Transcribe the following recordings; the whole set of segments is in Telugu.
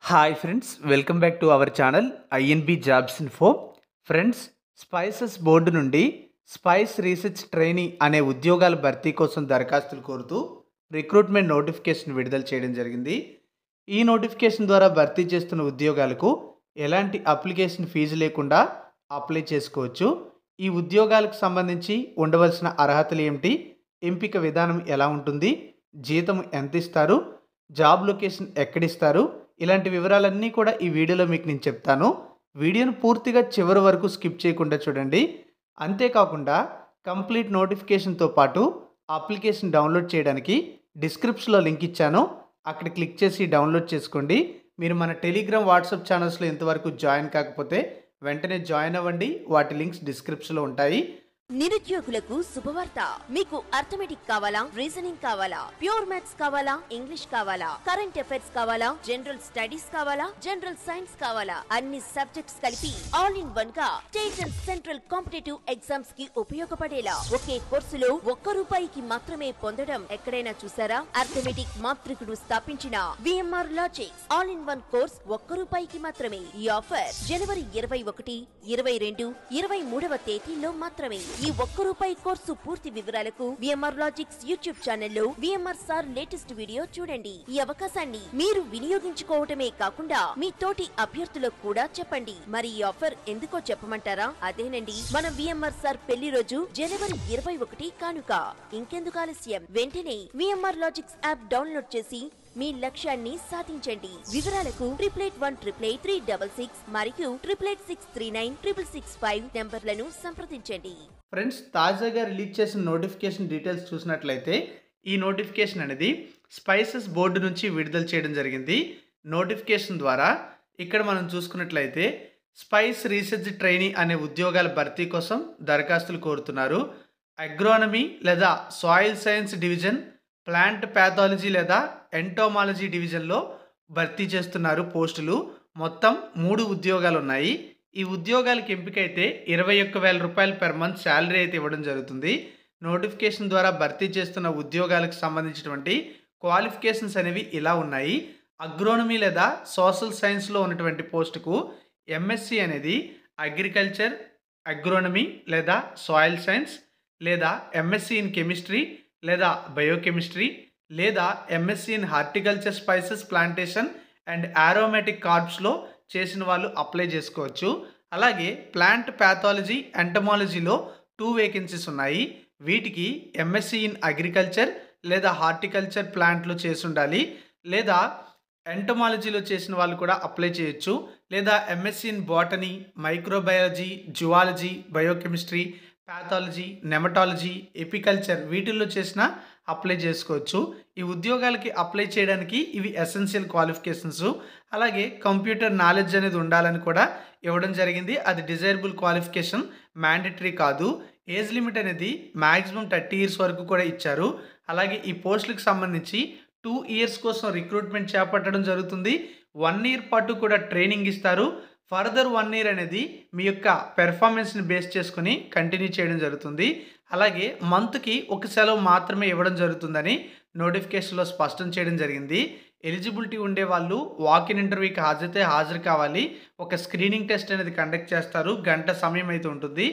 Hi friends, welcome back to our channel INB jobs info. Friends, spices board నుండి స్పైస్ రీసెర్చ్ ట్రైనీ అనే ఉద్యోగాల భర్తీ కోసం దరఖాస్తులు కోరుతూ రిక్రూట్మెంట్ నోటిఫికేషన్ విడుదల చేయడం జరిగింది. ఈ నోటిఫికేషన్ ద్వారా భర్తీ చేస్తున్న ఉద్యోగాలకు ఎలాంటి అప్లికేషన్ ఫీజు లేకుండా అప్లై చేసుకోవచ్చు. ఈ ఉద్యోగాలకు సంబంధించి ఉండవలసిన అర్హతలు ఏమిటి, ఎంపిక విధానం ఎలా ఉంటుంది, జీతం ఎంత ఇస్తారు, జాబ్ లొకేషన్ ఎక్కడిస్తారు, ఇలాంటి వివరాలన్నీ కూడా ఈ వీడియోలో మీకు నేను చెప్తాను. వీడియోను పూర్తిగా చివరి వరకు స్కిప్ చేయకుండా చూడండి. అంతేకాకుండా కంప్లీట్ నోటిఫికేషన్తో పాటు అప్లికేషన్ డౌన్లోడ్ చేయడానికి డిస్క్రిప్షన్లో లింక్ ఇచ్చాను, అక్కడ క్లిక్ చేసి డౌన్లోడ్ చేసుకోండి. మీరు మన టెలిగ్రామ్, వాట్సాప్ ఛానల్స్లో ఇంతవరకు జాయిన్ కాకపోతే వెంటనే జాయిన్ అవ్వండి. వాటి లింక్స్ డిస్క్రిప్షన్లో ఉంటాయి. నిరుద్యోగులకు శుభవార్త. మీకు అర్థమెటిక్ కావాలా, రీజనింగ్ కావాలా, ప్యూర్ మ్యాథ్స్ కావాలా, ఇంగ్లీష్ కావాలా, కరెంట్ అఫైర్స్ కావాలా, జనరల్ స్టడీస్ కావాలా, జనరల్ సైన్స్ కావాలా, అన్ని సబ్జెక్ట్స్ కలిపి ఆల్ ఇన్ వన్ గా state and central competitive exams కి ఉపయోగపడేలా ఒకే కోర్సులో ₹1 మాత్రమే పొందడం ఎక్కడైనా చూసారా? అర్థమెటిక్ మాత్రికుడు స్థాపించిన VMR logics all in one course ₹1 మాత్రమే. ఈ ఆఫర్ జనవరి 21, 22, 23వ తేదీల్లో మాత్రమే. ఈ ₹1 కోర్సు పూర్తి వివరాలకు విఎంఆర్ లాజిక్స్ యూట్యూబ్ ఛానల్లో విఎంఆర్ సార్ లేటెస్ట్ వీడియో చూడండి. ఈ అవకాశాన్ని మీరు వినియోగించుకోవటమే కాకుండా మీ తోటి అభ్యర్థులకు కూడా చెప్పండి. మరి ఈ ఆఫర్ ఎందుకో చెప్పమంటారా? అదేనండి, మన విఎంఆర్ సార్ పెళ్లి రోజు జనవరి 21 కానుక. ఇంకెందుకు ఆలస్యం, వెంటనే విఎంఆర్ లాజిక్స్ యాప్ డౌన్లోడ్ చేసి మీ లక్ష్యాన్ని సాధించండి. వివరాలకు 8818883666 మరియు 88639665 నెంబర్లను సంప్రదించండి. ఫ్రెండ్స్, తాజాగా రిలీజ్ చేసిన నోటిఫికేషన్ డీటెయిల్స్ చూసినట్లయితే ఈ నోటిఫికేషన్ అనేది స్పైసెస్ బోర్డు నుంచి విడుదల చేయడం జరిగింది. నోటిఫికేషన్ ద్వారా ఇక్కడ మనం చూసుకున్నట్లయితే స్పైస్ రీసెర్చ్ ట్రైనీ అనే ఉద్యోగాల భర్తీ కోసం దరఖాస్తులు కోరుతున్నారు. అగ్రోనమీ లేదా soil science division, plant pathology లేదా ఎంటోమాలజీ డివిజన్లో భర్తీ చేస్తున్నారు పోస్టులు. మొత్తం 3 ఉద్యోగాలు ఉన్నాయి. ఈ ఉద్యోగాలకు ఎంపికైతే ₹21,000 పెర్ మంత్ శాలరీ అయితే ఇవ్వడం జరుగుతుంది. నోటిఫికేషన్ ద్వారా భర్తీ చేస్తున్న ఉద్యోగాలకు సంబంధించినటువంటి క్వాలిఫికేషన్స్ అనేవి ఇలా ఉన్నాయి. అగ్రోనమీ లేదా సోషల్ సైన్స్లో ఉన్నటువంటి పోస్టుకు ఎంఎస్సి అనేది అగ్రికల్చర్, అగ్రోనమీ లేదా సాయిల్ సైన్స్, లేదా ఎంఎస్సి ఇన్ కెమిస్ట్రీ లేదా బయోకెమిస్ట్రీ, లేదా MSc in horticulture, spices plantation and aromatic కార్బ్స్లో చేసిన వాళ్ళు అప్లై చేసుకోవచ్చు. అలాగే ప్లాంట్ ప్యాథాలజీ, ఎంటమాలజీలో 2 వేకెన్సీస్ ఉన్నాయి. వీటికి ఎంఎస్సి ఇన్ అగ్రికల్చర్ లేదా హార్టికల్చర్ ప్లాంట్లో చేసి ఉండాలి, లేదా ఎంటమాలజీలో చేసిన వాళ్ళు కూడా అప్లై చేయొచ్చు, లేదా MSc in botany, microbiology, zoology, biochemistry, pathology, nematology, apiculture వీటిల్లో చేసిన అప్లై చేసుకోవచ్చు. ఈ ఉద్యోగాలకి అప్లై చేయడానికి ఇవి ఎసెన్షియల్ క్వాలిఫికేషన్స్. అలాగే కంప్యూటర్ నాలెడ్జ్ అనేది ఉండాలని కూడా ఇవ్వడం జరిగింది. అది డిజైరబుల్ క్వాలిఫికేషన్, మ్యాండేటరీ కాదు. ఏజ్ లిమిట్ అనేది మ్యాక్సిమం 30 years వరకు కూడా ఇచ్చారు. అలాగే ఈ పోస్టులకు సంబంధించి 2 years కోసం రిక్రూట్మెంట్ చేపట్టడం జరుగుతుంది. 1 year పాటు కూడా ట్రైనింగ్ ఇస్తారు. ఫర్దర్ 1 year అనేది మీ యొక్క పెర్ఫార్మెన్స్ని బేస్ చేసుకుని కంటిన్యూ చేయడం జరుగుతుంది. అలాగే మంత్కి 1 సెలవు మాత్రమే ఇవ్వడం జరుగుతుందని నోటిఫికేషన్లో స్పష్టం చేయడం జరిగింది. ఎలిజిబిలిటీ ఉండే వాళ్ళు వాకిన్ ఇంటర్వ్యూకి హాజరు కావాలి. ఒక స్క్రీనింగ్ టెస్ట్ అనేది కండక్ట్ చేస్తారు. గంట సమయం అయితే ఉంటుంది.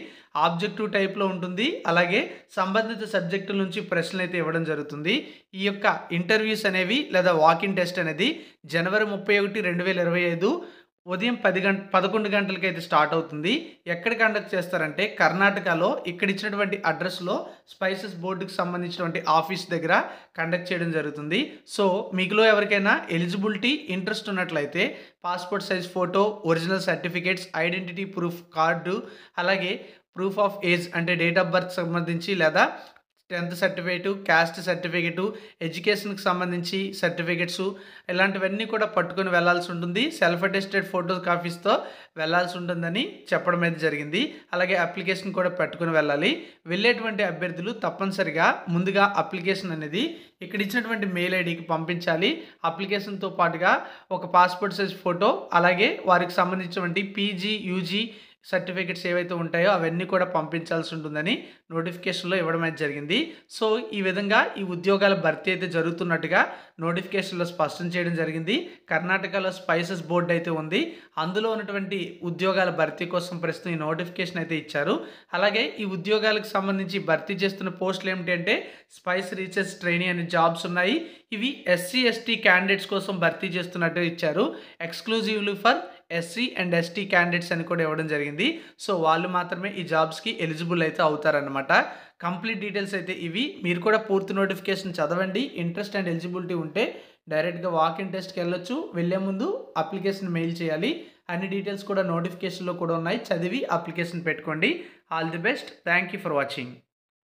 ఆబ్జెక్టివ్ టైప్లో ఉంటుంది. అలాగే సంబంధిత సబ్జెక్టుల నుంచి ప్రశ్నలు అయితే ఇవ్వడం జరుగుతుంది. ఈ యొక్క ఇంటర్వ్యూస్ అనేవి లేదా వాకిన్ టెస్ట్ అనేది జనవరి 31, 2025 ఉదయం 11 గంటలకి అయితే స్టార్ట్ అవుతుంది. ఎక్కడ కండక్ట్ చేస్తారంటే కర్ణాటకలో ఇక్కడ ఇచ్చినటువంటి అడ్రస్లో స్పైసెస్ బోర్డుకి సంబంధించినటువంటి ఆఫీస్ దగ్గర కండక్ట్ చేయడం జరుగుతుంది. సో మీకులో ఎవరికైనా ఎలిజిబిలిటీ, ఇంట్రెస్ట్ ఉన్నట్లయితే passport size photo, original certificates, identity proof card, అలాగే ప్రూఫ్ ఆఫ్ ఏజ్ అంటే డేట్ ఆఫ్ బర్త్ సంబంధించి, లేదా 10th సర్టిఫికేటు, క్యాస్ట్ సర్టిఫికేటు, ఎడ్యుకేషన్కి సంబంధించి సర్టిఫికేట్స్, ఇలాంటివన్నీ కూడా పట్టుకొని వెళ్లాల్సి ఉంటుంది. సెల్ఫ్ అటెస్టెడ్ ఫోటో కాపీస్తో వెళ్లాల్సి ఉంటుందని చెప్పడం అయితే జరిగింది. అలాగే అప్లికేషన్ కూడా పెట్టుకుని వెళ్ళాలి. వెళ్ళేటువంటి అభ్యర్థులు తప్పనిసరిగా ముందుగా అప్లికేషన్ అనేది ఇక్కడ ఇచ్చినటువంటి మెయిల్ ఐడికి పంపించాలి. అప్లికేషన్తో పాటుగా ఒక పాస్పోర్ట్ సైజ్ ఫోటో, అలాగే వారికి సంబంధించినటువంటి పీజీ, యూజీ సర్టిఫికేట్స్ ఏవైతే ఉంటాయో అవన్నీ కూడా పంపించాల్సి ఉంటుందని నోటిఫికేషన్లో ఇవ్వడం అయితే జరిగింది. సో ఈ విధంగా ఈ ఉద్యోగాల భర్తీ అయితే జరుగుతున్నట్టుగా నోటిఫికేషన్లో స్పష్టం చేయడం జరిగింది. కర్ణాటకలో స్పైసెస్ బోర్డు అయితే ఉంది. అందులో ఉన్నటువంటి ఉద్యోగాల భర్తీ కోసం ప్రస్తుతం ఈ నోటిఫికేషన్ అయితే ఇచ్చారు. అలాగే ఈ ఉద్యోగాలకు సంబంధించి భర్తీ చేస్తున్న పోస్టులు ఏమిటంటే స్పైస్ రీసెర్చ్ ట్రైనీ అనే జాబ్స్ ఉన్నాయి. ఇవి ఎస్సీ ఎస్టీ క్యాండిడేట్స్ కోసం భర్తీ చేస్తున్నట్టు ఇచ్చారు. Exclusively for SC and ST candidates అని కూడా ఇవ్వడం జరిగింది. సో వాళ్ళు మాత్రమే ఈ జాబ్స్కి ఎలిజిబుల్ అయితే అవుతారనమాట. కంప్లీట్ డీటెయిల్స్ అయితే ఇవి. మీరు కూడా పూర్తి నోటిఫికేషన్ చదవండి. ఇంట్రెస్ట్ అండ్ ఎలిజిబిలిటీ ఉంటే డైరెక్ట్గా వాకిన్ టెస్ట్కి వెళ్ళొచ్చు. వెళ్ళే ముందు అప్లికేషన్ మెయిల్ చేయాలి. అన్ని డీటెయిల్స్ కూడా నోటిఫికేషన్లో కూడా ఉన్నాయి. చదివి అప్లికేషన్ పెట్టుకోండి. All the best. Thank you for watching.